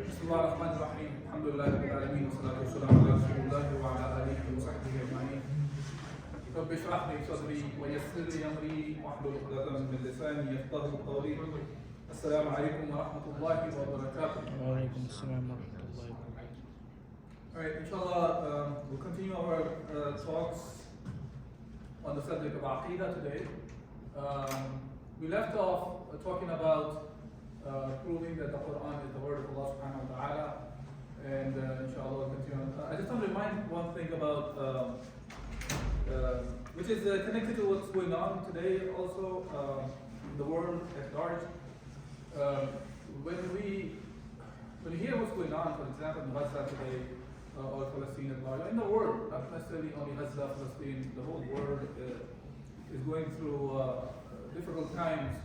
بسم الله الرحمن الرحيم الحمد لله رب العالمين والصلاة والسلام على رسول الله وعلى آله وصحبه أجمعين. رب اشرح لي صدري ويسر لي أمري واحلل عقدة من لساني يفقهوا قولي. السلام عليكم ورحمة الله وبركاته. وعليكم السلام ورحمة الله وبركاته. Alright, inshallah, we'll continue our talks on the subject of Aqeedah today. We left off talking about proving that the Quran is the word of Allah subhanahu wa ta'ala, and inshallah we'll continue. I just want to remind one thing about, which is connected to what's going on today also in the world at large. When you hear what's going on, for example, in Gaza today, or Palestine at large, in the world, not necessarily only Gaza, Palestine, the whole world is going through difficult times.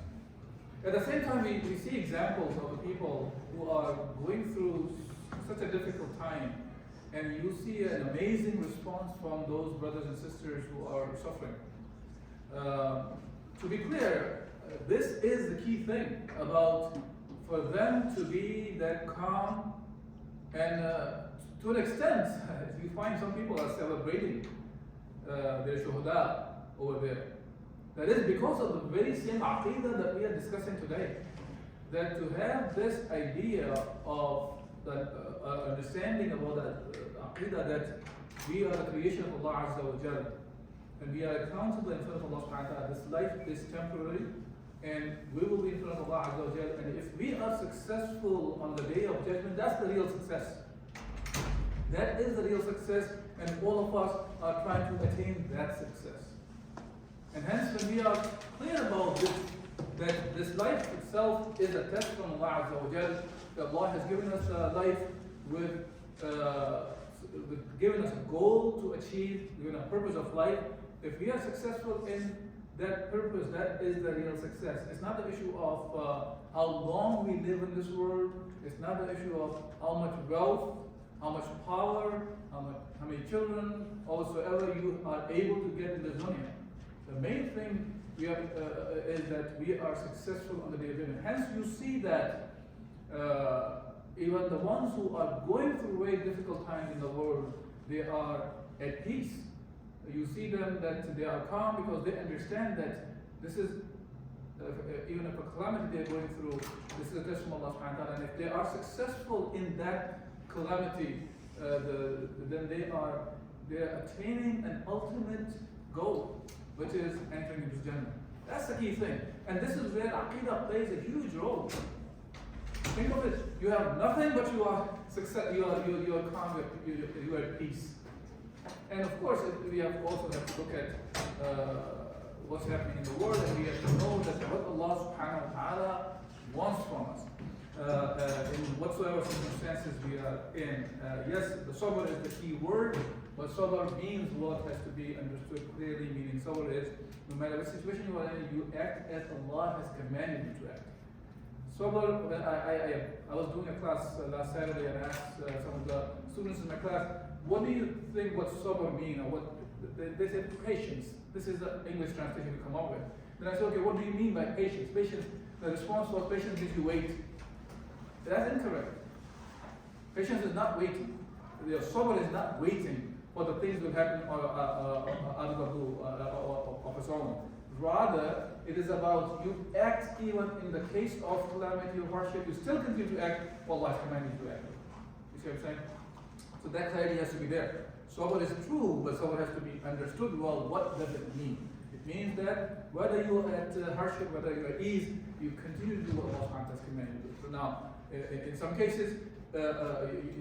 At the same time, we see examples of people who are going through such a difficult time, and you see an amazing response from those brothers and sisters who are suffering. To be clear, this is the key thing about for them to be that calm, and to an extent, you find some people are celebrating their shuhada over there. That is because of the very same aqeedah that we are discussing today. That to have this idea of the understanding about the aqeedah that we are the creation of Allah Azza wa Jal, and we are accountable in front of Allah subhanahu wa ta'ala. This life is temporary, and we will be in front of Allah Azza wa Jal. And if we are successful on the day of judgment, that's the real success. That is the real success, and all of us are trying to attain that success. And hence, when we are clear about this, that this life itself is a test from Allah Azza wa Jal, that Allah has given us a life with given us a goal to achieve, given a purpose of life. If we are successful in that purpose, that is the real success. It's not the issue of how long we live in this world. It's not the issue of how much wealth, how much power, how many children, or whatsoever you are able to get in the dunya. The main thing is that we are successful on the day of judgment. Hence, you see that even the ones who are going through very difficult times in the world, they are at peace. You see them that they are calm because they understand that this is, even if a calamity they are going through, this is a test from Allah subhanahu wa ta'ala. And if they are successful in that calamity, then they are attaining an ultimate goal, which is entering into Jannah. That's the key thing. And this is where Aqeedah plays a huge role. Think of it. You have nothing, but you are success. You are calm. You are at peace. And of course, we also have to look at what's happening in the world, and we have to know that what Allah subhanahu wa ta'ala wants from us. In whatsoever circumstances we are in. Yes, the sabr is the key word, but sabr means what has to be understood clearly, meaning sabr is no matter what situation you are in, you act as Allah has commanded you to act. Sabr, when I was doing a class last Saturday, and I asked some of the students in my class, what do you think what sabr mean, or what they said patience. This is the English translation we come up with. Then I said, okay, what do you mean by patience? Patience, the response was patience means you wait. That's incorrect. Patience is not waiting. Your sabr is not waiting for the things to happen out of the blue, of its own. Rather, it is about you act even in the case of calamity or hardship, you still continue to act what Allah has commanded you to act. You see what I'm saying? So that clarity has to be there. Sabr is true, but sabr has to be understood well. What does it mean? It means that whether you are at hardship, whether you are at ease, you continue to do what Allah has commanded you to do. So now, in some cases,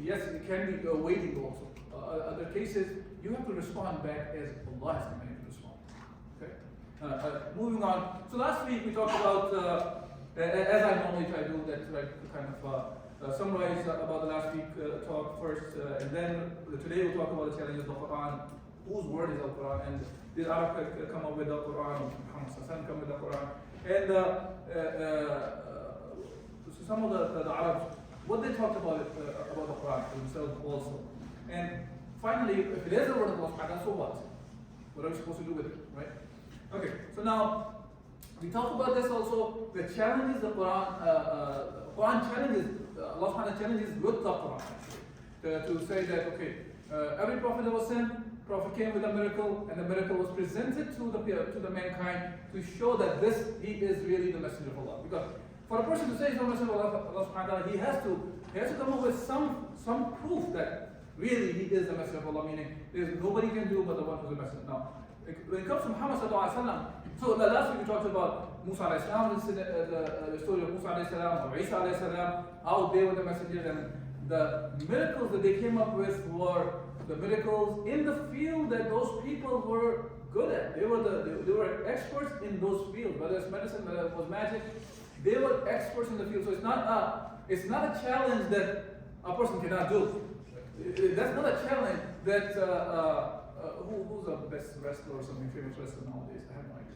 yes, it can be waiting also. Other cases, you have to respond back as Allah has commanded you to respond. Okay? Moving on. So last week we talked about, as I normally try to do, that right, kind of summarize about the last week talk first, and then today we'll talk about the challenges of the Quran. Whose word is the Quran? And these Arabs come up with the Quran, Muhammad come with the Quran. And so some of the Arabs, what they talked about the Quran themselves also. And finally, if it is the word of Allah, so what? What are we supposed to do with it, right? Okay, so now we talked about this also, the challenges the Quran Quran challenges, Allah subhanahu wa ta'ala challenges with the Quran actually. To say that, okay, every prophet that was sent, prophet came with a miracle, and the miracle was presented to the mankind to show that he is really the messenger of Allah. Because for a person to say he's the messenger of Allah subhanahu wa ta'ala, he has to come up with some proof that really he is the messenger of Allah, meaning there's nobody can do but the one who's the messenger. Now, when it comes to Muhammad sallallahu alaihi wasallam, so last week we talked about Musa alayhi salam, the story of Musa alayhi salam, or Isa alayhi salam, how they were the messengers, and the miracles that they came up with were the miracles in the field that those people were good at. They were experts in those fields, whether it's medicine, whether it was magic. They were experts in the field. So it's not a challenge that a person cannot do. That's not a challenge that who's the best wrestler or something, famous wrestler nowadays? I have no idea.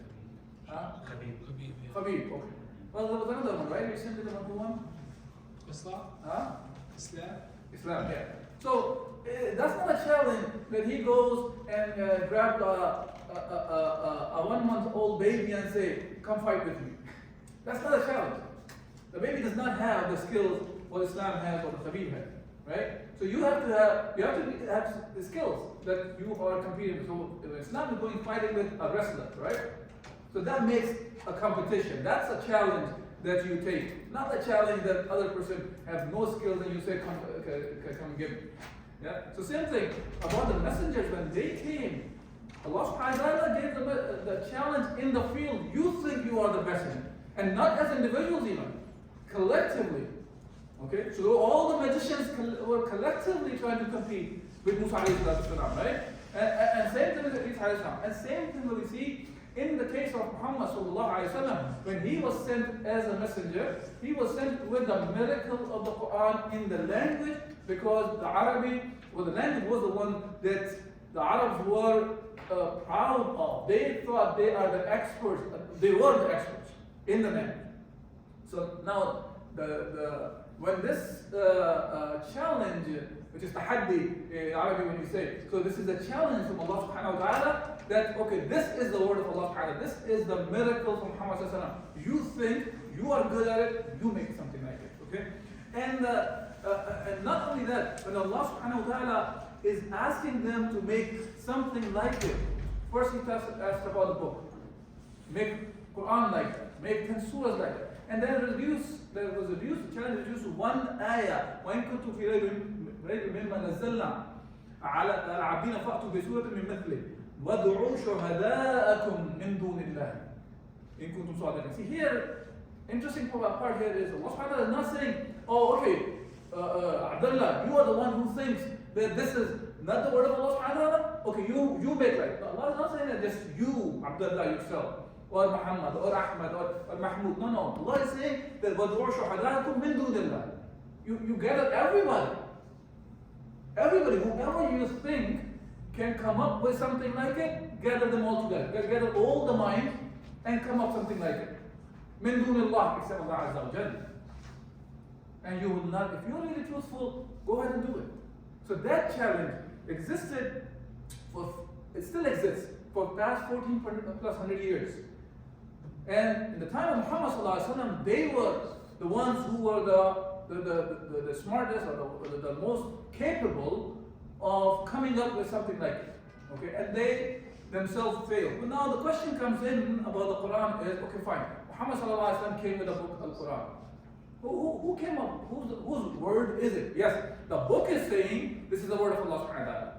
Khabib. Okay. Well, there was another one, right? Recently, the one who won. Islam. Yeah. So that's not a challenge that he goes and grab a 1-month-old baby and say, "Come fight with me." That's not a challenge. The baby does not have the skills what Islam has or the Khabib has, right? So you have to have the skills that you are competing with. So Islam is going fighting with a wrestler, right? So that makes a competition. That's a challenge that you take, not a challenge that other person has no skills and you say, come and give me. Yeah. So same thing about the messengers when they came. Allah subhanahu wa ta'ala gave them the challenge in the field. You think you are the messenger, and not as individuals even, collectively. Okay. So all the magicians were collectively trying to compete with Musa alayhi salam, right? And same thing with Isa alayhi salam. And same thing that we see in the case of Muhammad sallallahu alaihi wasallam, when he was sent as a messenger, he was sent with the miracle of the Quran in the language, because the Arabic, the language was the one that the Arabs were proud of. They thought they are the experts. They were the experts in the language. So now, when this challenge, which is tahaddi in Arabic when you say, so this is a challenge from Allah subhanahu wa ta'ala, that, okay, this is the word of Allah subhanahu wa ta'ala, this is the miracle from Muhammad sallallahu alaihi wasallam. You think you are good at it, you make something like it, okay? And not only that, when Allah subhanahu wa ta'ala is asking them to make something like it, first he asked about the book, make Quran like it, make 10 surahs like it, and then challenge reduce one ayah. وَإِن كُنتُمْ فِي رَيْبٍ مِّمَّا نَزَّلْنَا عَلَى عَبْدِينَ فَأْتُوا بِسُورَةٍ مِّن مِّثْلِهِ وَادْعُوا شُهَدَاءَكُم مِّن دُونِ اللَّهِ إِن كُنتُمْ صَادِقِينَ. See here, interesting part here is Allah subhanahu wa ta'ala is not saying, oh, okay, Abdullah, you are the one who thinks that this is not the word of Allah subhanahu wa ta'ala. Okay, you make like. Allah is not saying that just you, Abdullah, yourself, or Muhammad, or Ahmad, or Mahmoud. No. Allah is saying that وَادْعُوا شُهَدَاءَكُم مِّن دُونِ اللَّهِ. You gather everybody. Everybody, whoever you think can come up with something like it, gather them all together. Gather all the minds and come up something like it. مِن دُونِ اللَّهِ, except Allah Azza wa Jalla. And you will not, if you're really truthful, go ahead and do it. So that challenge existed, it still exists for past 14 plus 100 years. And in the time of Muhammad sallallahu alaihi wasallam, they were the ones who were the smartest or the most capable of coming up with something like it. Okay, and they themselves failed. But now the question comes in about the Quran is, okay, fine. Muhammad sallallahu alaihi wasallam came with the book Al-Quran. Who came up? Whose word is it? Yes, the book is saying this is the word of Allah subhanahu wa ta'ala.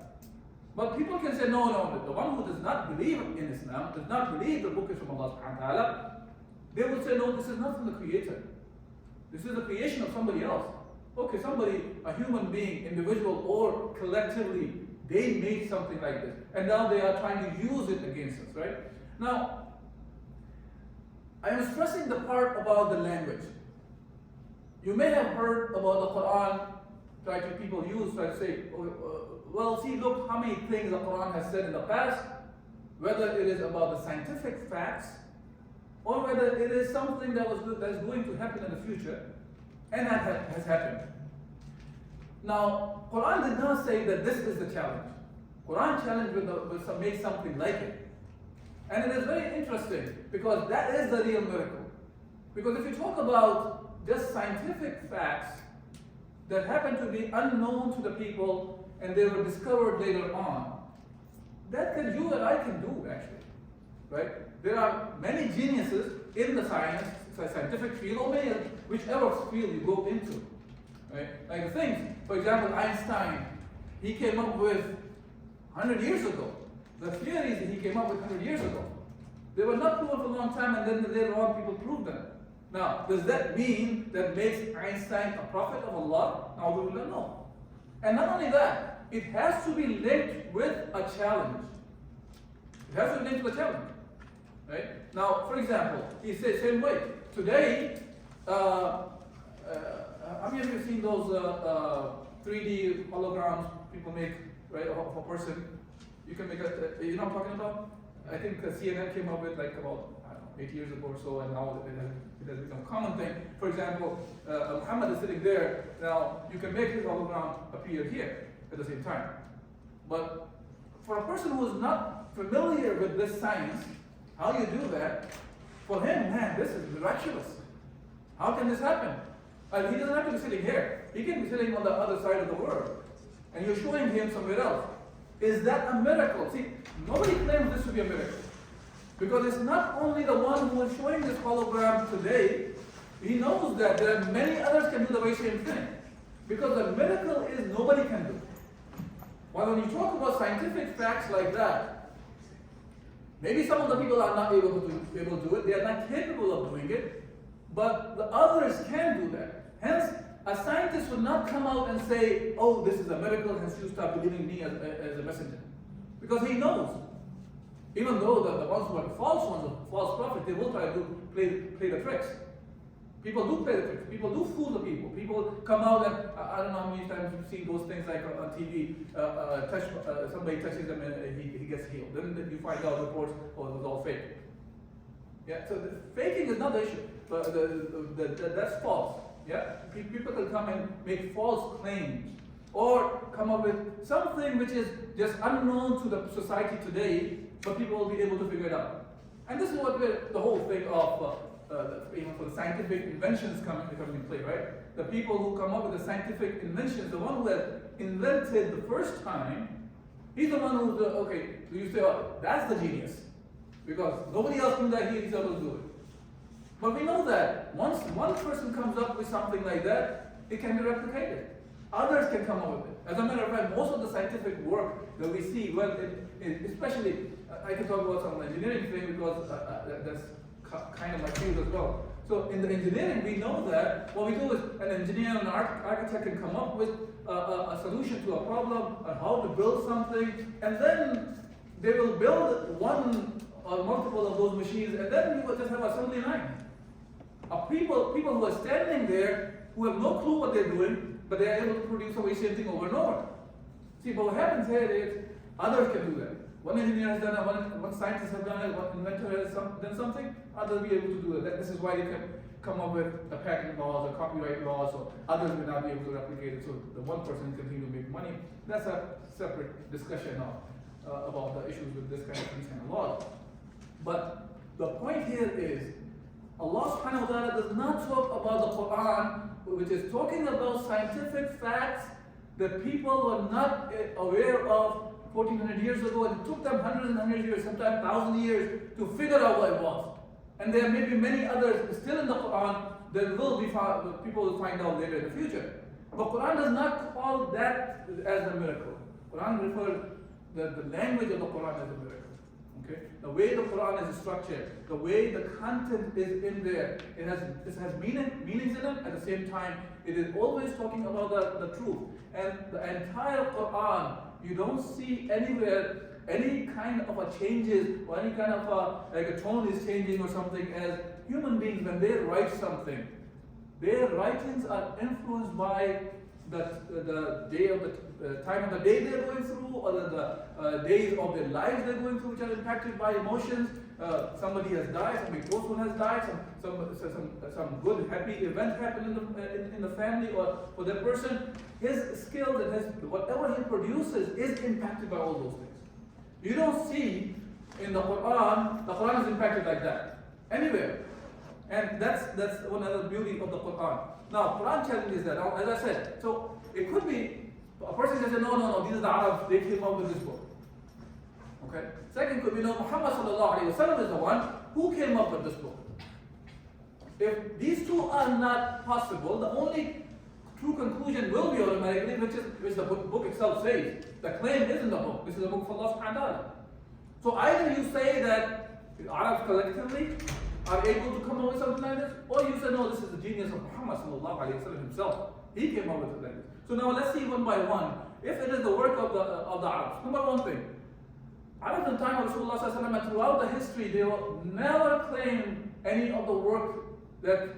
But people can say, no, the one who does not believe in Islam, does not believe the book is from Allah subhanahu wa ta'ala, they will say, no, this is not from the Creator. This is the creation of somebody else. Okay, somebody, a human being, individual or collectively, they made something like this. And now they are trying to use it against us, right? Now, I am stressing the part about the language. You may have heard about the Quran, people try to say, well, see, look how many things the Quran has said in the past, whether it is about the scientific facts, or whether it is something that is going to happen in the future, and that has happened. Now, Quran did not say that this is the challenge. Quran challenged with make something like it. And it is very interesting, because that is the real miracle. Because if you talk about just scientific facts that happen to be unknown to the people and they were discovered later on. That can you and I can do actually, right? There are many geniuses in the scientific field, or many, whichever field you go into, right? Like things, for example, Einstein, he came up with 100 years ago. The theories that he came up with 100 years ago, they were not proven for a long time, and then later on people proved them. Now, does that mean that makes Einstein a prophet of Allah? No. And not only that, it has to be linked with a challenge. It has to be linked with a challenge. Right? Now, for example, he says same way. Today, how many of you have seen those 3D holograms people make, right, of a person? You can make you know what I'm talking about? I think CNN came up with like about, I don't know, 8 years ago or so, and now it has become a common thing. For example, Muhammad is sitting there. Now, you can make his hologram appear here at the same time. But for a person who is not familiar with this science, how you do that, for him, man, this is miraculous. How can this happen? And he doesn't have to be sitting here. He can be sitting on the other side of the world. And you're showing him somewhere else. Is that a miracle? See, nobody claims this to be a miracle. Because it's not only the one who is showing this hologram today, he knows that there are many others can do the very same thing. Because the miracle is nobody can do. Well, when you talk about scientific facts like that, maybe some of the people are not able to do it, they are not capable of doing it, but the others can do that. Hence, a scientist would not come out and say, oh, this is a miracle, hence you start believing me as a messenger. Because he knows. Even though the ones who are false ones, the false prophets, they will try to play the tricks. People do play the tricks. People do fool the people. People come out and, I don't know how many times you've seen those things like on TV, somebody touches them and he gets healed. Then you find out reports, oh, it was all fake. Yeah, so faking is not the issue. But that's false. Yeah, people can come and make false claims or come up with something which is just unknown to the society today, but people will be able to figure it out. And this is what the whole thing of for the scientific inventions coming into play, right? The people who come up with the scientific inventions, the one who has invented the first time, he's the one who's okay. So you say, oh, that's the genius, because nobody else knew that he's able to do it. But we know that once one person comes up with something like that, it can be replicated. Others can come up with it. As a matter of fact, most of the scientific work that we see, well, especially, I can talk about some engineering thing because that's kind of my field as well. So in the engineering, we know that what we do is an engineer and an architect can come up with a solution to a problem, on how to build something, and then they will build one or multiple of those machines, and then you will just have an assembly line. People who are standing there who have no clue what they're doing, but they are able to produce the same thing over and over. See, but what happens here is others can do that. One engineer has done it, one scientist has done it, one inventor has done something, others will be able to do it. This is why they can come up with the patent laws or copyright laws, so others will not be able to replicate it, so the one person can continue to make money. That's a separate discussion about the issues with these kind of laws. But the point here is, Allah subhanahu wa ta'ala does not talk about the Quran, which is talking about scientific facts that people were not aware of 1400 years ago, and it took them hundreds and hundreds of years, sometimes 1,000 years to figure out what it was. And there may be many others still in the Quran that will be found, people will find out later in the future. But Quran does not call that as a miracle. Quran refers the language of the Quran as a miracle. Okay? The way the Quran is structured, the way the content is in there, it has meanings in it. At the same time, it is always talking about the truth. And the entire Quran, you don't see anywhere any kind of a changes or any kind of like a tone is changing or something. As human beings, when they write something, their writings are influenced by the day of the time of the day they're going through, or the days of their lives they're going through, which are impacted by emotions. Somebody has died, somebody close one has died, some good happy event happened in the family or for that person. His skills and whatever he produces is impacted by all those things. You don't see in the Quran is impacted like that anywhere. And that's one other beauty of the Quran. Now, Quran challenges that. Now, as I said, so it could be a person says, no, these are the Arabs, they came up with this book. Okay? Second could be, no, Muhammad sallallahu alayhi wa sallam is the one who came up with this book. If these two are not possible, the only true conclusion will be automatically, which the book itself says. The claim isn't the book. This is the book of Allah subhanahu wa ta'ala. So either you say that the Arabs collectively are able to come up with something like this, or you say, no, this is the genius of Muhammad sallallahu alayhi wa sallam himself. He came up with it like this. So now let's see one by one. If it is the work of the Arabs, number one thing, Arabs in the time of Rasulullah sallallahu alayhi wa sallam, and throughout the history, they will never claim any of the work that,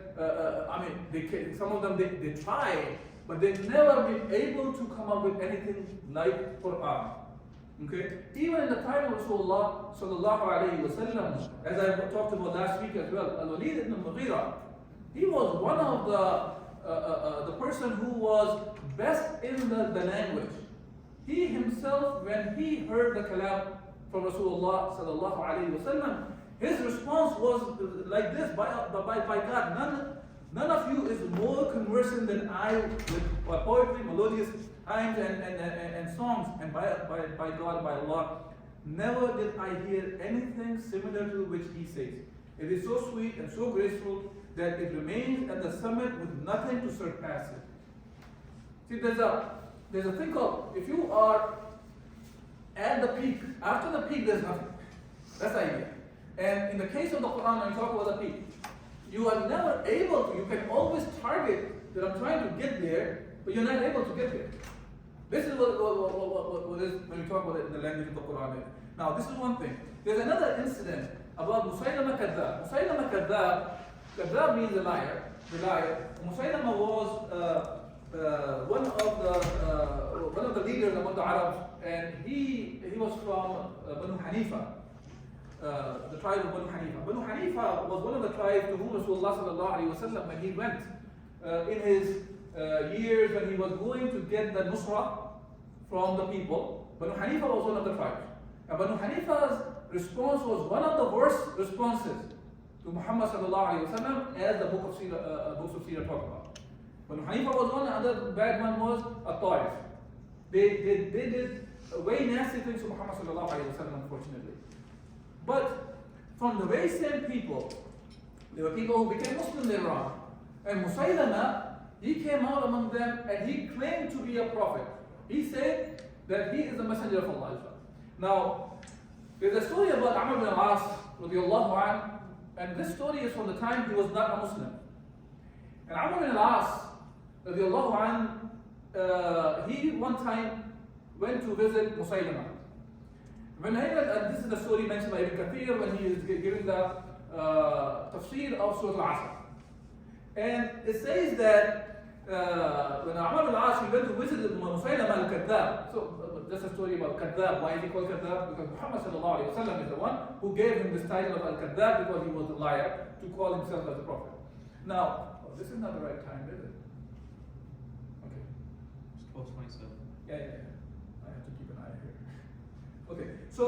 some of them they try, but they've never been able to come up with anything like Quran. Okay? Even in the time of Rasulullah sallallahu alayhi wa sallam, as I talked about last week as well, Al-Walid ibn Mughira, he was one of the person who was best in the language. He himself, when he heard the kalam from Rasulullah sallallahu alayhi wa sallam, his response was like this, by God, none of you is more conversant than I with poetry, melodious hymns and songs, and by God, by Allah, never did I hear anything similar to which he says. It is so sweet and so graceful that it remains at the summit with nothing to surpass it. See, there's a thing called, if you are at the peak, after the peak there's nothing. That's the idea. And in the case of the Quran, when you talk about the peak, you are never able to, you can always target that I'm trying to get there, but you're not able to get there. This is what is when we talk about it in the language of the Quran. Now, this is one thing. There's another incident about Musaylama Kadhab. Musaylama Kadhab means the liar. Musaylama was one of the leaders among the Arabs, and he was from Banu Hanifa. The tribe of Banu Hanifa. Banu Hanifa was one of the tribes to whom Rasulullah sallallahu alayhi wa sallam, when he went in his years when he was going to get the Nusra from the people, Banu Hanifa was one of the tribes. And Banu Hanifa's response was one of the worst responses to Muhammad sallallahu alayhi wa sallam, as the books of Seerah talk about. Banu Hanifa was one, another bad one was At-Taif. They did very nasty things to Muhammad sallallahu alayhi wa sallam, unfortunately. But from the very same people, there were people who became Muslim later on. And Musaylama, he came out among them and he claimed to be a prophet. He said that he is the messenger of Allah. Now, there's a story about Amr ibn al-As, radiallahu anhu, and this story is from the time he was not a Muslim. And Amr ibn al-As, radiallahu anhu, he one time went to visit Musaylama. When this is the story mentioned by Ibn Kathir when he is giving the tafsir of Surah Al-Asr. And it says that when Amr al-As went to visit Musaylama al-Kadhab, so that's a story about Kadhab. Why is he called Kadhab? Because Muhammad sallallahu alayhi wa sallam is the one who gave him this title of al-Kadhab, because he was a liar, to call himself as a prophet. Now, this is not the right time, is it? Okay. It's 12:27. Yeah. I have to keep an eye here. Okay, so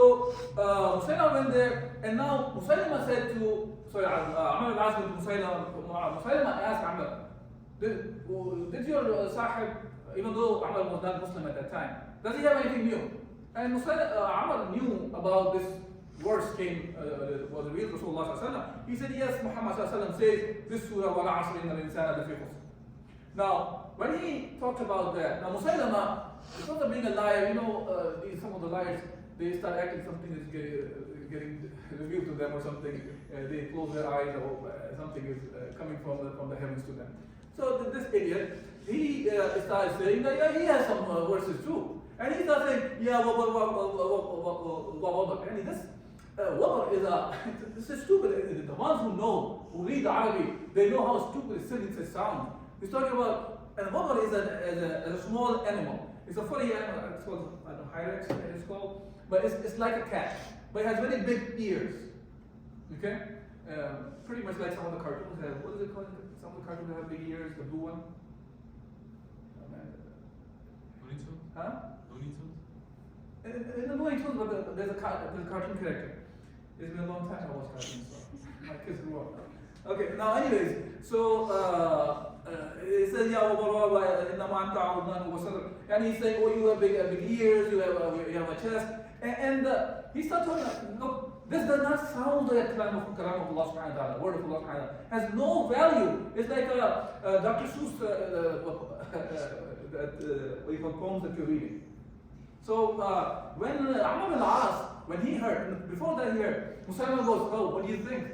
Musaylama went there, and now Musaylama said to, Amr al-As went to Musaylama. Musaylama asked Amr, did your Sahib, even though Amr was not Muslim at that time, does he have anything new? And Amr knew about this verse was revealed to Rasulullah sallallahu alaihi wasallam. He said, yes, Muhammad sallallahu alaihi wasallam says, this surah, wala asr inna al-insana lafi khusr. Now, when he talked about that, now Musaylama, because of being a liar, some of the liars, they start acting something is getting revealed to them or something. They close their eyes or something is coming from the heavens to them. So this idiot, he started saying that yeah, he has some verses too. And he started saying, yeah, and this this is stupid. The ones who know, who read Arabic, they know how stupid it sounds. He's talking about, and wabar is a small animal. It's a funny animal. It's called, I don't know, hyrax, it's called. But it's like a cat, but it has very big ears. Okay? Pretty much like some of the cartoons have. What is it called? Some of the cartoons have big ears, the blue one. Looney Tunes? Huh? Looney Tunes? In the Looney Tunes, but there's a cartoon character. It's been a long time I watched cartoons, so my kids grew up. Okay, now anyways, so it says, yeah, and he's saying, oh, you have big ears, you have a chest, and he starts talking like, look, this does not sound like a kalam of Allah subhanahu wa ta'ala, word of Allah subhanahu wa ta'ala, has no value. It's like Dr. Seuss, what you call poems that you're reading. So when Amr bin al-As, when he heard, before that he heard, Musaylama goes, oh, what do you think?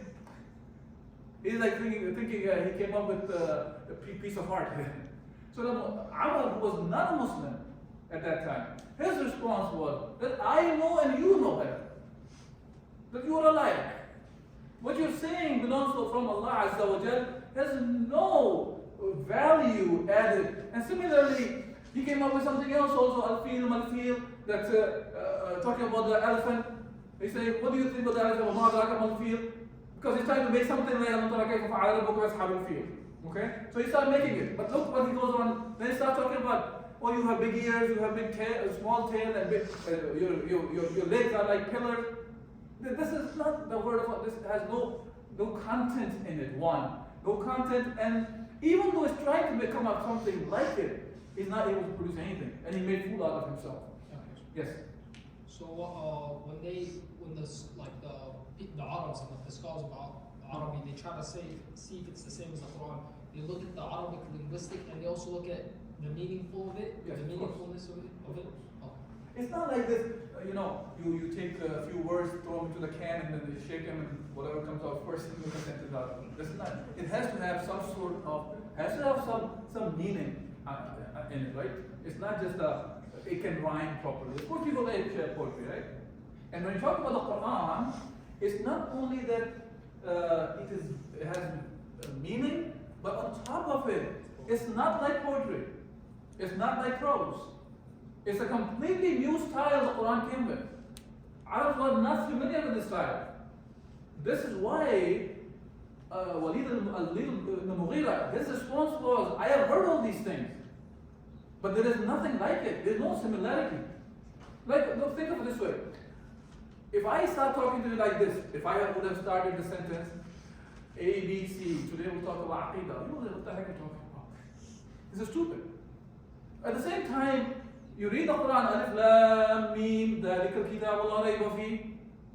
He's like thinking he came up with a piece of art. So Amr, who was not a Muslim at that time, his response was that I know and you know better. That you are a liar. What you're saying belongs from Allah Azza wa Jal, has no value added. And similarly, he came up with something else also, al-fil, that's talking about the elephant. He said, what do you think about the elephant? Because he's trying to make something like okay? So he started making it. But look what he goes on. Then he starts talking about, oh, you have big ears, you have big tail, a small tail, and big, your legs are like pillars. This is not the word of God. This has no content in it, one. No content, and even though he's trying to become up something like it, he's not able to produce anything. And he made fool out of himself. Yes? So when the Arabs and the scholars about Arabic, they try to see if it's the same as the Quran. They look at the Arabic linguistic and they also look at the meaningful of it, yes, the meaningfulness of it. Oh. It's not like this, you take a few words, throw them into the can, and then you shake them, and whatever comes out first, you can send it out. This is not. It has to have some meaning in it, right? It's not just it can rhyme properly. Of course, people like poetry, right? And when you talk about the Quran, it's not only that it has meaning, but on top of it, it's not like poetry. It's not like prose. It's a completely new style the Quran came with. Arabs were not familiar with this style. This is why Walid al-Mughira, his response was, I have heard all these things, but there is nothing like it. There's no similarity. Look, think of it this way. If I start talking to you like this, if I would have started the sentence, A, B, C, today we'll talk about Aqeedah, you know what the heck I'm talking about. This is stupid. At the same time, you read the Quran, Alif Lam Mim, ذَلِكَ الْكِتَابُ لَا رَيْبَ فِيهِ.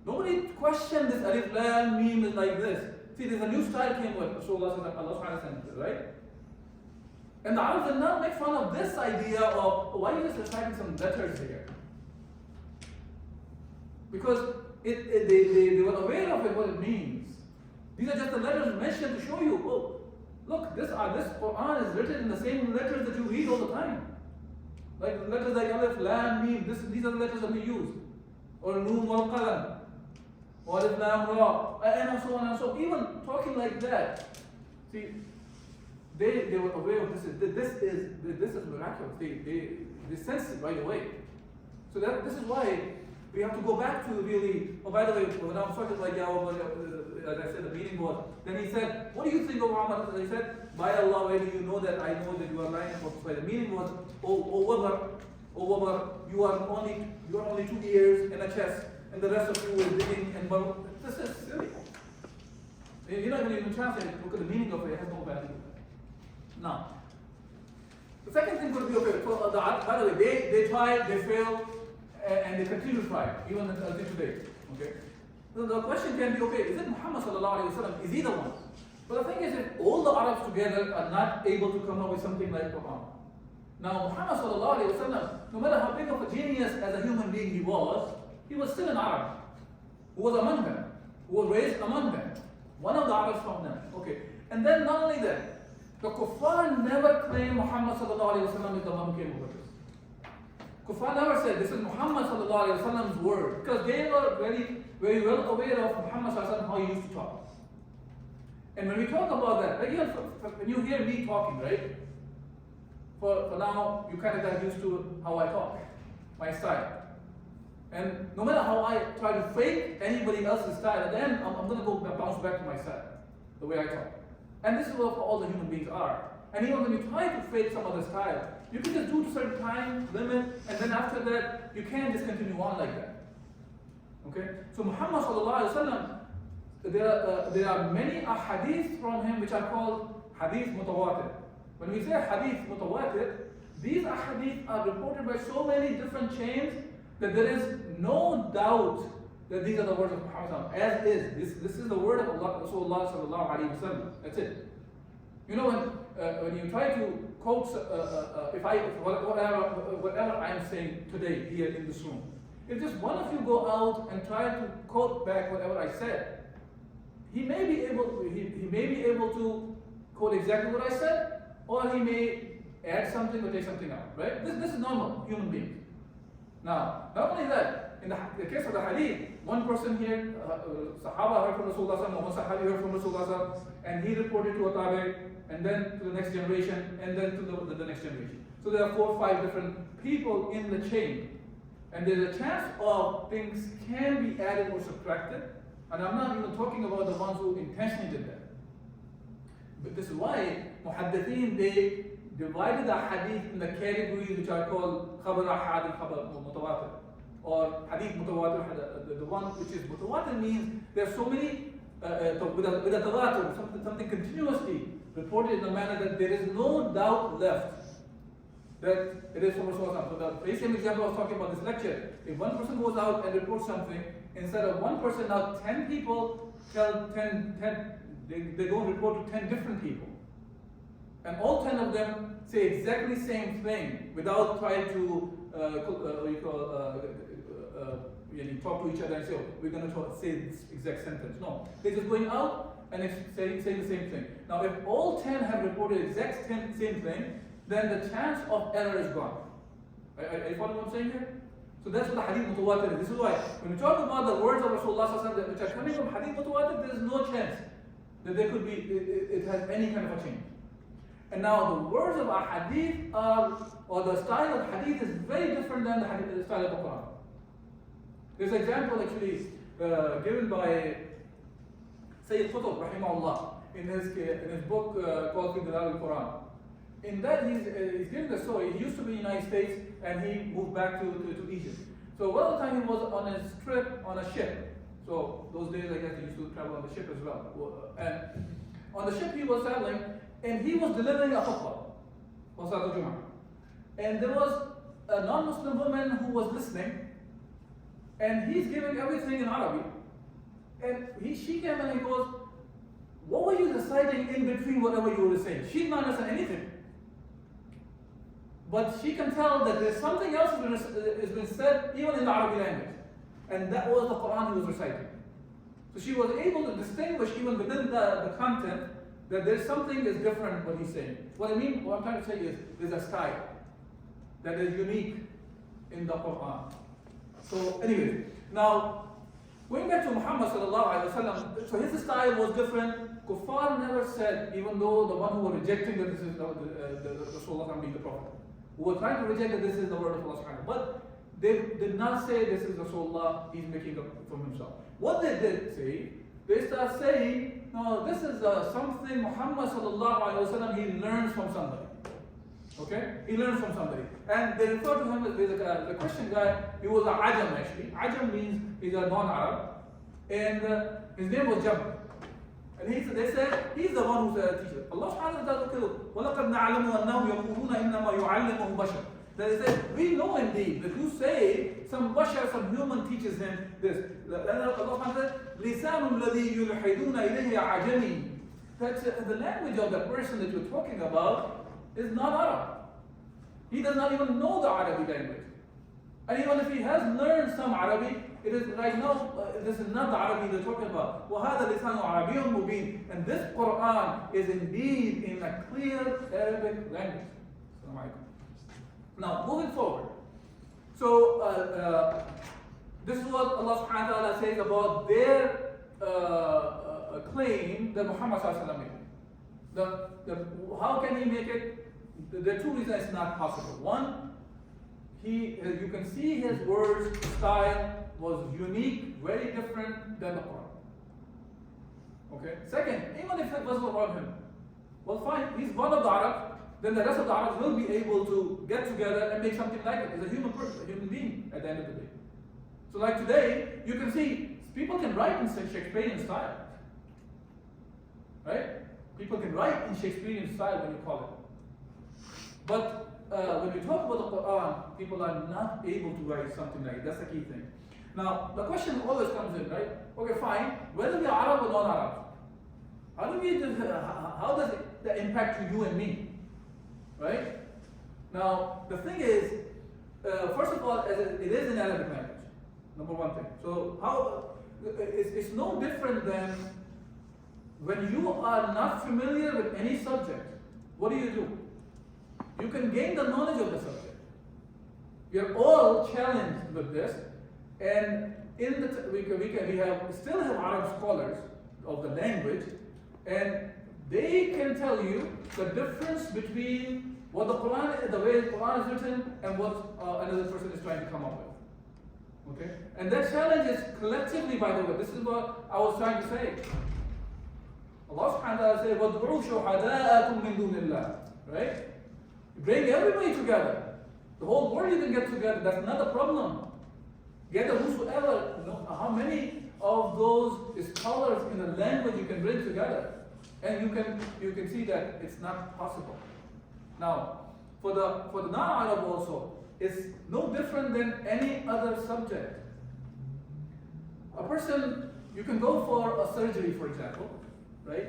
Nobody questioned this Alif Lam Mim is like this. See, there's a new style came with Rasulullah sallallahu alaihi wasallam, right? And the Arabs did not make fun of this idea of, why are you just reciting some letters here? Because they were aware of it, what it means. These are just the letters mentioned to show you, oh, look, this Quran is written in the same letters that you read all the time. Like letters like Alif, Lam, Mim, these are the letters that we use. Or Noon wal Qalam. Or Alif, Lam, Ra. And so on and so on. Even talking like that. See, they were aware of this. This is miraculous. They sense it right away. So this is why we have to go back to really, oh, by the way, when I was talking like, as I said, the meaning was, then he said, what do you think of Muhammad? He said, by Allah, why do you know that I know that you are lying about this? The meaning was, oh Wamar, you are only 2 ears and a chest, and the rest of you is digging and bone. This is silly. You're not going to even translate it because the meaning of it has no value. Now, the second thing could be, okay, so by the way, they tried, they failed, and they continue to try, even until today. Okay? So the question can be, okay, is it Muhammad sallallahu alaihi wasallam? Is he the one? But the thing is, if all the Arabs together are not able to come up with something like Quran. Now, Muhammad sallallahu alaihi wasallam, no matter how big of a genius as a human being he was still an Arab, who was among them, who was raised among them, one of the Arabs from them. Okay, and then not only that, the Kuffar never claimed Muhammad sallallahu alaihi wasallam is the one who came over this. Kuffar never said this is Muhammad sallallahu alaihi wasallam's word, because they were very, very well aware of Muhammad sallallahu alaihi wasallam, how he used to talk. And when we talk about that, again, when you hear me talking, right? For now, you kind of got used to how I talk, my style. And no matter how I try to fake anybody else's style, at the end, I'm going to bounce back to my style, the way I talk. And this is what all the human beings are. And even when you try to fake some other style, you can just do to a certain time limit, and then after that, you can't just continue on like that. Okay? So Muhammad sallallahu alaihi wasallam, there are many ahadith from him which are called hadith mutawatir. When we say hadith mutawatir, these ahadith are reported by so many different chains that there is no doubt that these are the words of Muhammad as is. This is the word of Allah, Rasulullah sallallahu alaihi wasallam. That's it. You know, when you try to quote, whatever I am saying today here in this room, if just one of you go out and try to quote back whatever I said, he may be able to quote exactly what I said, or he may add something or take something out. Right? This is normal human being. Now, not only that, in the case of the hadith, one person here, Sahaba heard from Rasulullah, one Sahabi heard from Rasulullah, and he reported to a Tabi, and then to the next generation, and then to the next generation. So there are 4 or 5 different people in the chain. And there's a chance of things can be added or subtracted. And I'm not even talking about the ones who intentionally did that. But this is why Muhaddithin, they divided the hadith in the categories which are called Khabar Ahad and Khabar Mutawatir. Or Hadith Mutawatir, the one which is Mutawatir means there are so many, with a tawatur, something continuously reported in a manner that there is no doubt left that it is from Rasulullah. So the very same example I was talking about this lecture. If one person goes out and reports something, instead of one person, now 10 people tell 10 they go and report to 10 different people. And all 10 of them say exactly the same thing without trying to talk to each other and say, oh, we're going to say this exact sentence. No, they're just going out and saying the same thing. Now, if all 10 have reported exact same thing, then the chance of error is gone. Are you following what I'm saying here? So that's what the hadith mutawatir is. This is why when we talk about the words of Rasulullah which are coming from hadith mutawatir, there is no chance that there could be, it has any kind of a change. And now the words of a hadith or the style of hadith is very different than the style of the Quran. There's an example actually given by Sayyid Qutb rahimahullah in his book called Fi Dilal al-Quran. In that he's giving the story. He used to be in the United States and he moved back to Egypt. So one of the time he was on a trip on a ship. So those days I guess he used to travel on the ship as well. And on the ship he was traveling and he was delivering a khutbah for Salat al-Jum'ah. And there was a non-Muslim woman who was listening and he's giving everything in Arabic. And she came and he goes, what were you reciting in between whatever you were saying? She did not understand anything. But she can tell that there's something else has been said even in the Arabic language. And that was the Quran he was reciting. So she was able to distinguish even within the content that there's something that's different what he's saying. What I'm trying to say is there's a style that is unique in the Quran. So anyway, now going back to Muhammad sallallahu alaihi wasallam, so his style was different. Kuffar never said, even though the one who were rejecting that this is the Rasulullah being the Prophet, who were trying to reject that this is the word of Allah subhanahu wa ta'ala, but they did not say this is Rasulullah, he's making up from himself. What they did say, they start saying, no, this is something Muhammad sallallahu alaihi wasallam, he learns from somebody. Okay? He learns from somebody. And they refer to him as the Christian guy, he was an Ajam actually. Ajam means he's a non-Arab. And his name was Jabr. And they said, he's the one who's a teacher. Allah subhanahu wa ta'ala said, وَلَقَدْ نَعْلَمُ أَنَّهُ يَقُولُونَ إِنَّمَا يُعَلِّمُهُ بَشَرٌ. They said, we know indeed that you say some bashar, some human teaches him this. Allah subhanahu wa ta'ala said, لِسَانُ الَّذِي يُلْحِدُونَ إِلَيْهِ عَجَمِي. That the language of the person that you're talking about is not Arab. He does not even know the Arabic language. And even if he has learned some Arabic, it is right now, this is not the Arabic they're talking about. وَهَذَا لِسَانُ عَرَبِيٌّ مُبِينٌ. And this Quran is indeed in a clear Arabic language. Now, moving forward. So, this is what Allah subhanahu wa ta'ala says about their claim that Muhammad sallallahu made. How can he make it? There are two reasons it's not possible. One, you can see his words style was unique, very different than the Quran. Okay. Second, even if it wasn't about him, well, fine, he's one of the Arabs. Then the rest of the Arabs will be able to get together and make something like it. He's a human person, a human being at the end of the day. So, like today, you can see people can write in Shakespearean style. right? People can write in Shakespearean style when you call it. But when we talk about the Quran, people are not able to write something like that. That's the key thing. Now, the question always comes in, right? Okay, fine. Whether we are Arab or non-Arab, how does that impact to you and me, right? Now, the thing is, first of all, it is in Arabic language. Number one thing. So it's no different than when you are not familiar with any subject. What do? You can gain the knowledge of the subject. We are all challenged with this, and we still have Arab scholars of the language, and they can tell you the difference between what the Quran, the way the Quran is written, and what another person is trying to come up with. Okay, and that challenge is collectively. By the way, this is what I was trying to say. Allah subhanahu wa ta'ala says, وَادْعُوا شُهَدَاءَكُم مِّن دُونِ اللَّهِ, right? Bring everybody together. The whole world you can get together. That's not a problem. Gather whosoever. You know, how many of those scholars in a language you can bring together, and you can see that it's not possible. Now, for the non-Arab also, it's no different than any other subject. A person, you can go for a surgery, for example, right?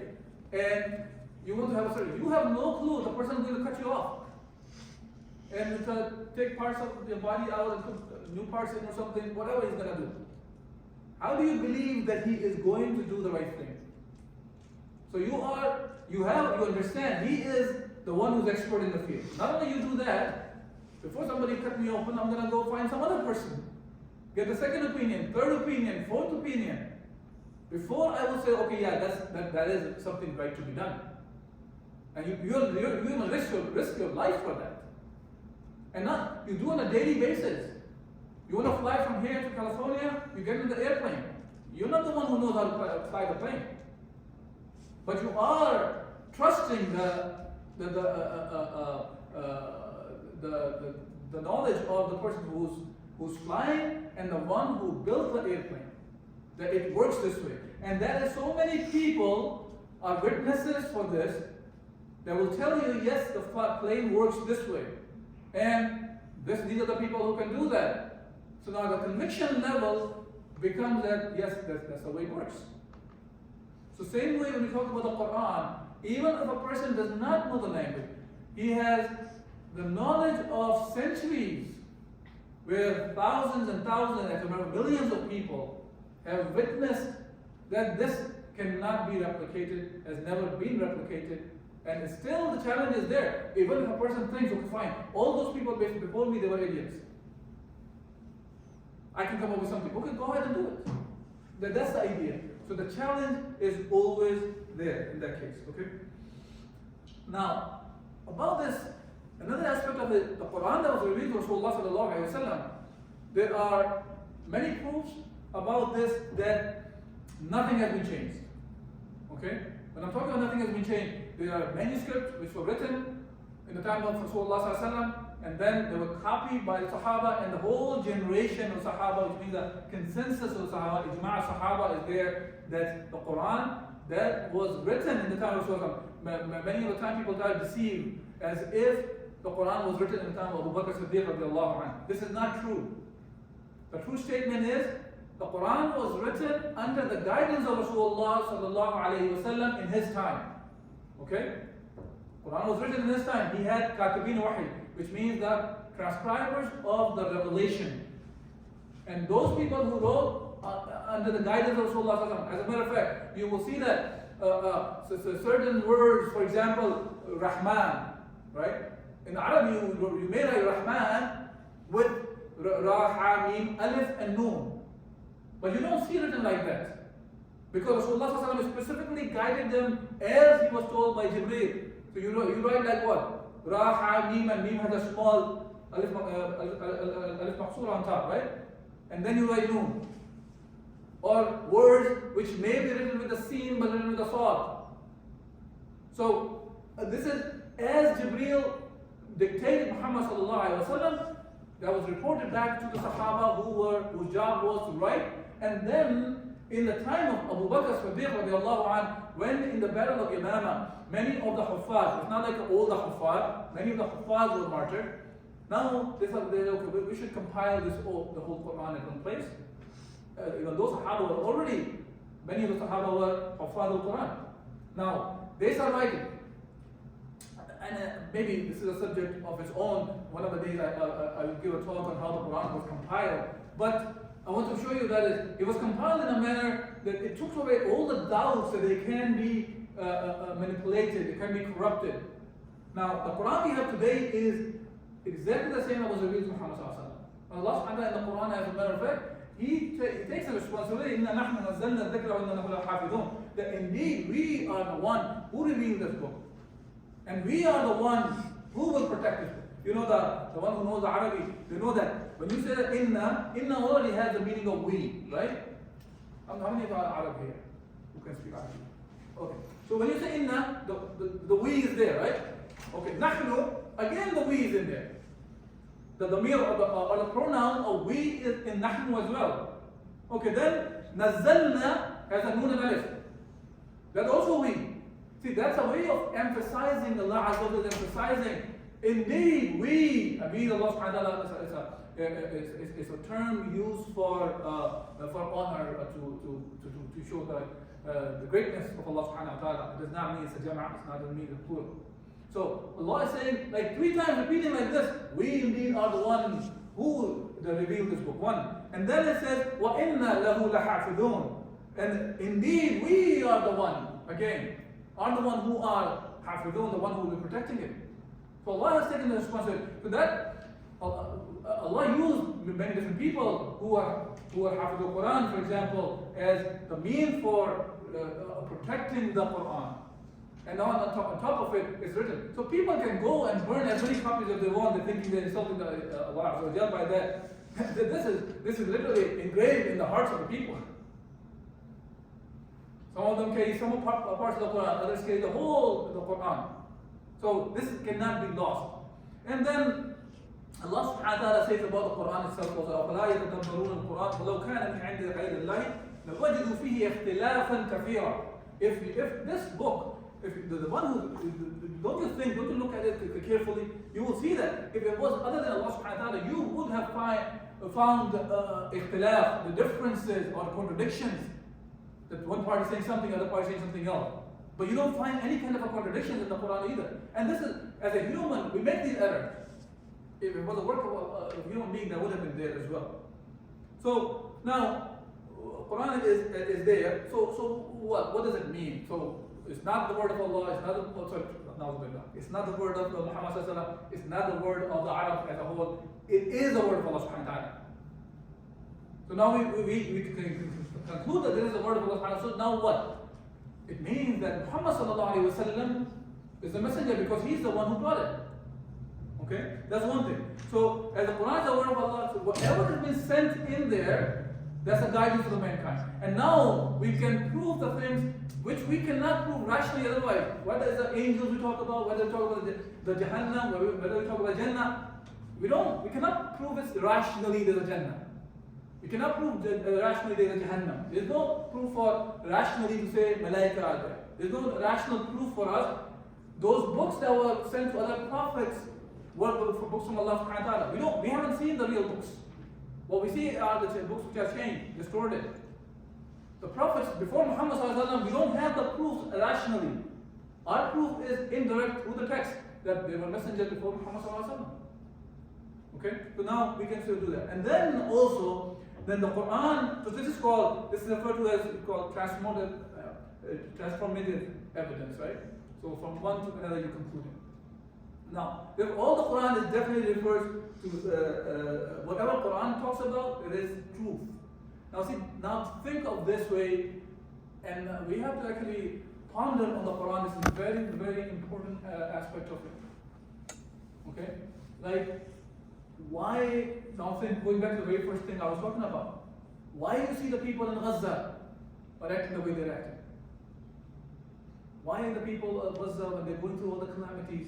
And you want to have a surgery. You have no clue. The person is going to cut you off and take parts of your body out and put new parts in or something, whatever he's going to do. How do you believe that he is going to do the right thing? So you understand, he is the one who's expert in the field. Not only you do that, before somebody cut me open, I'm going to go find some other person. Get the second opinion, third opinion, fourth opinion. Before I will say, okay, yeah, that is something right to be done. And you'll risk your life for that. And not, you do on a daily basis. You want to fly from here to California, you get in the airplane. You're not the one who knows how to fly the plane. But you are trusting the knowledge of the person who's flying and the one who built the airplane. That it works this way. And there are so many people are witnesses for this that will tell you, yes, the plane works this way. And these are the people who can do that. So now the conviction level becomes that, yes, that's the way it works. So same way when we talk about the Quran, even if a person does not know the language, he has the knowledge of centuries where thousands and thousands, and millions of people have witnessed that this cannot be replicated, has never been replicated, and still the challenge is there. Even if a person thinks, okay, fine, all those people before me, they were idiots. I can come up with something. Okay, go ahead and do it. That's the idea. So the challenge is always there in that case, okay? Now, about this, another aspect of the Quran that was revealed to Rasulullah sallallahu alaihi wasallam, there are many proofs about this that nothing has been changed. Okay? When I'm talking about nothing has been changed, there are manuscripts which were written in the time of Rasulullah sallallahu alaihi wasallam, and then they were copied by the Sahaba, and the whole generation of Sahaba, which means the consensus of Sahaba, Ijma' Sahaba is there, that the Quran that was written in the time of Rasulullah, many of the time people try to deceive as if the Quran was written in the time of Abu Bakr Siddiq radiallahu anhu. This is not true. The true statement is, the Quran was written under the guidance of Rasulullah sallallahu alayhi wasallam in his time. Okay? Quran was written in his time. He had katibin wahi, which means the transcribers of the revelation. And those people who wrote under the guidance of Rasulullah sallallahu alayhi wasallam. As a matter of fact, you will see that certain words, for example, Rahman, right? In Arabic, you may write Rahman with Ra, Ha, Mim, Alif, and Noon. But you don't see it written like that. Because Rasulullah specifically guided them as he was told by Jibreel. So you write like what? Ra, Ha, Mim, and Mim has a small Alif Maqsoor on top, right? And then you write Noon. Or words which may be written with a Sin but written with a Sad. So this is as Jibreel dictated Muhammad sallallahu alaihi wasallam, that was reported back to the Sahaba whose job was to write, and then In the time of Abu Bakr Siddiq radiallahu anh, when in the battle of Yamama, many of the Huffaz, it's not like all the Huffaz, many of the Huffaz were martyred. Now they thought, okay, we should compile the whole Quran in one place. Those Sahaba were already, many of the Sahaba were Huffaz al-Quran. Now, they start writing. And maybe this is a subject of its own. One of the days I will give a talk on how the Quran was compiled. But I want to show you that it was compiled in a manner that it took away all the doubts that they can be manipulated, it can be corrupted. Now, the Quran we have today is exactly the same as was revealed to Muhammad sallallahu alaihi wasallam. Allah subhanahu wa ta'ala in the Quran, as a matter of fact, He takes the responsibility. إِنَّا نَحْنُ نَزَّلْنَا الذِّكْرَ وَإِنَّا لَهُ لَحَافِظُونَ. That indeed we are the one who revealed this book. And we are the one who will protect this book. You know, the one who knows the Arabic, they know that when you say that inna already has the meaning of we, right? How many of our Arab here who can speak Arabic? Okay. So when you say inna, the we is there, right? Okay. Nahnu, again the we is in there. The damir or the pronoun of we is in nahnu as well. Okay, then nazzalna has a nun and alif. That's also we. See, that's a way of emphasizing, Allah Azza wa Jalla is emphasizing, indeed we, Allah subhanahu wa ta'ala is a term used for honor, to show the greatness of Allah subhanahu wa ta'ala. It does not mean it's a jama'ah, it's not mean it's plural. So Allah is saying, like 3 times repeating like this, we indeed are the ones who revealed this book. One. And then it says, وَإِنَّا لَهُ لَحَافِظُونَ. And indeed we are the one, again, are the one who are hafidun, the one who will be protecting it. So Allah has taken the responsibility. For that, Allah used many different people who are hafidul Quran, for example, as the mean for protecting the Quran. And on top of it, it's written. So people can go and burn as many copies as they want, they're thinking they're insulting Allah Azza wa Jalla by that. This is literally engraved in the hearts of the people. Some of them carry some parts of the Quran, others carry the whole of the Quran. So this cannot be lost. And then Allah subhanahu wa ta'ala says about the Quran itself, وَلَا يَتَدَبَّرُونَ الْقُرْآنَ وَلَوْ كَانَ مِنْ عِنْدِ غَيْرِ اللَّهِ لَوَجِدُوا فِيهِ اخْتِلَافًا كَثِيرًا. If this book, if the one who, don't you look at it carefully, you will see that if it was other than Allah subhanahu wa ta'ala, you would have found ikhtilaf, the differences or the contradictions. That one party is saying something, other party is saying something else. But you don't find any kind of a contradiction in the Quran either. And this is, as a human, we make these errors. If it was a work of a human being, that would have been there as well. So now, Quran is there. So what? What does it mean? So it's not the word of Allah. It's not the word of Muhammad sallallahu alaihi wasallam. It's not the word of the Arab as a whole. It is the word of Allah subhanahu wa ta'ala. So now we can conclude that there is a word of Allah subhanahu wa ta'ala. So now what? It means that Muhammad sallallahu alaihi wasallam is the messenger because he's the one who brought it. Okay? That's one thing. So as the Quran is the word of Allah, so whatever has been sent in there, that's a guidance for the mankind. And now we can prove the things which we cannot prove rationally otherwise. Whether it's the angels we talk about, whether we talk about the Jahannam, whether we talk about Jannah, we cannot prove it rationally there's a Jannah. We cannot prove rationally there's a Jahannam. There's no proof for rationally to say Malaika are there. There's no rational proof for us. Those books that were sent to other prophets were books from Allah subhanahu wa ta'ala. We haven't seen the real books. What we see are the books which are changed, distorted. The prophets before Muhammad sallallahu alaihi wasallam, we don't have the proofs rationally. Our proof is indirect through the text that they were messengers before Muhammad sallallahu alaihi wasallam. Okay, so now we can still do that. And then also, then the Quran. So this is referred to as transformative evidence, right? So from one to another, you conclude it. Now, if all the Quran is definitely refers to whatever Quran talks about, it is truth. Now think of this way, and we have to actually ponder on the Quran. This is a very, very important aspect of it. Okay, like why? Now, going back to the very first thing I was talking about, why you see the people in Gaza are acting the way they're acting? Why the people of Gaza, when they're going through all the calamities,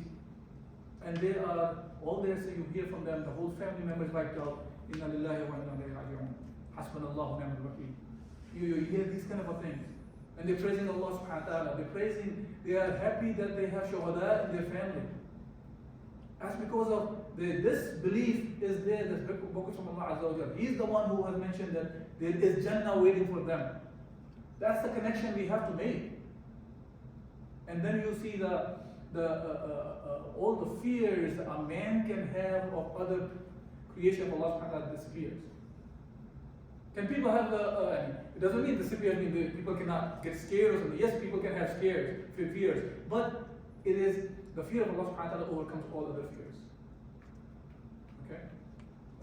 and they are all there, so you hear from them, the whole family members wiped out. Inna lillahi wa inna ilayhi raji'un. Hasbunallahu wa ni'mal wakeel. You hear these kind of things. And they're praising Allah subhanahu wa ta'ala. They are happy that they have shuhada in their family. That's because of this belief is there, this book from Allah Azza wa Jalla. He's the one who has mentioned that there is Jannah waiting for them. That's the connection we have to make. And then you see all the fears a man can have of other creation of Allah subhanahu wa ta'ala disappears. Can people have it doesn't mean disappear, people cannot get scared or something. Yes, people can have fears, but it is the fear of Allah subhanahu wa ta'ala overcomes all other fears. Okay?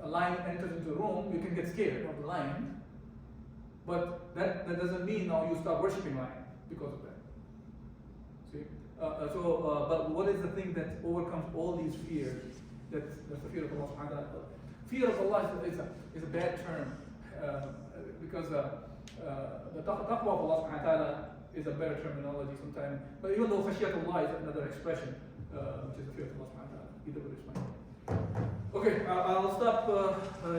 A lion enters into a room, you can get scared of the lion, but that doesn't mean now you start worshipping lion because of that. See? But what is the thing that overcomes all these fears? That's the fear of Allah subhanahu wa ta'ala. Fear of Allah is a bad term. Because the taqwa of Allah subhanahu wa ta'ala is a better terminology sometimes. But even though khashiyatullah is another expression, which is the fear of Allah subhanahu wa ta'ala. Either way is fine. Okay, I'll stop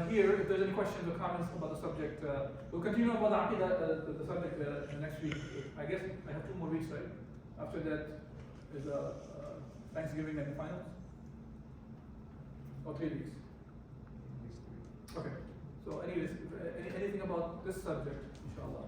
here. If there's any questions or comments about the subject, we'll continue about the Aqeedah, the subject next week. I guess I have 2 more weeks, right? After that is Thanksgiving and the finals? Or 3 weeks? Okay. So anyways, anything about this subject, inshallah.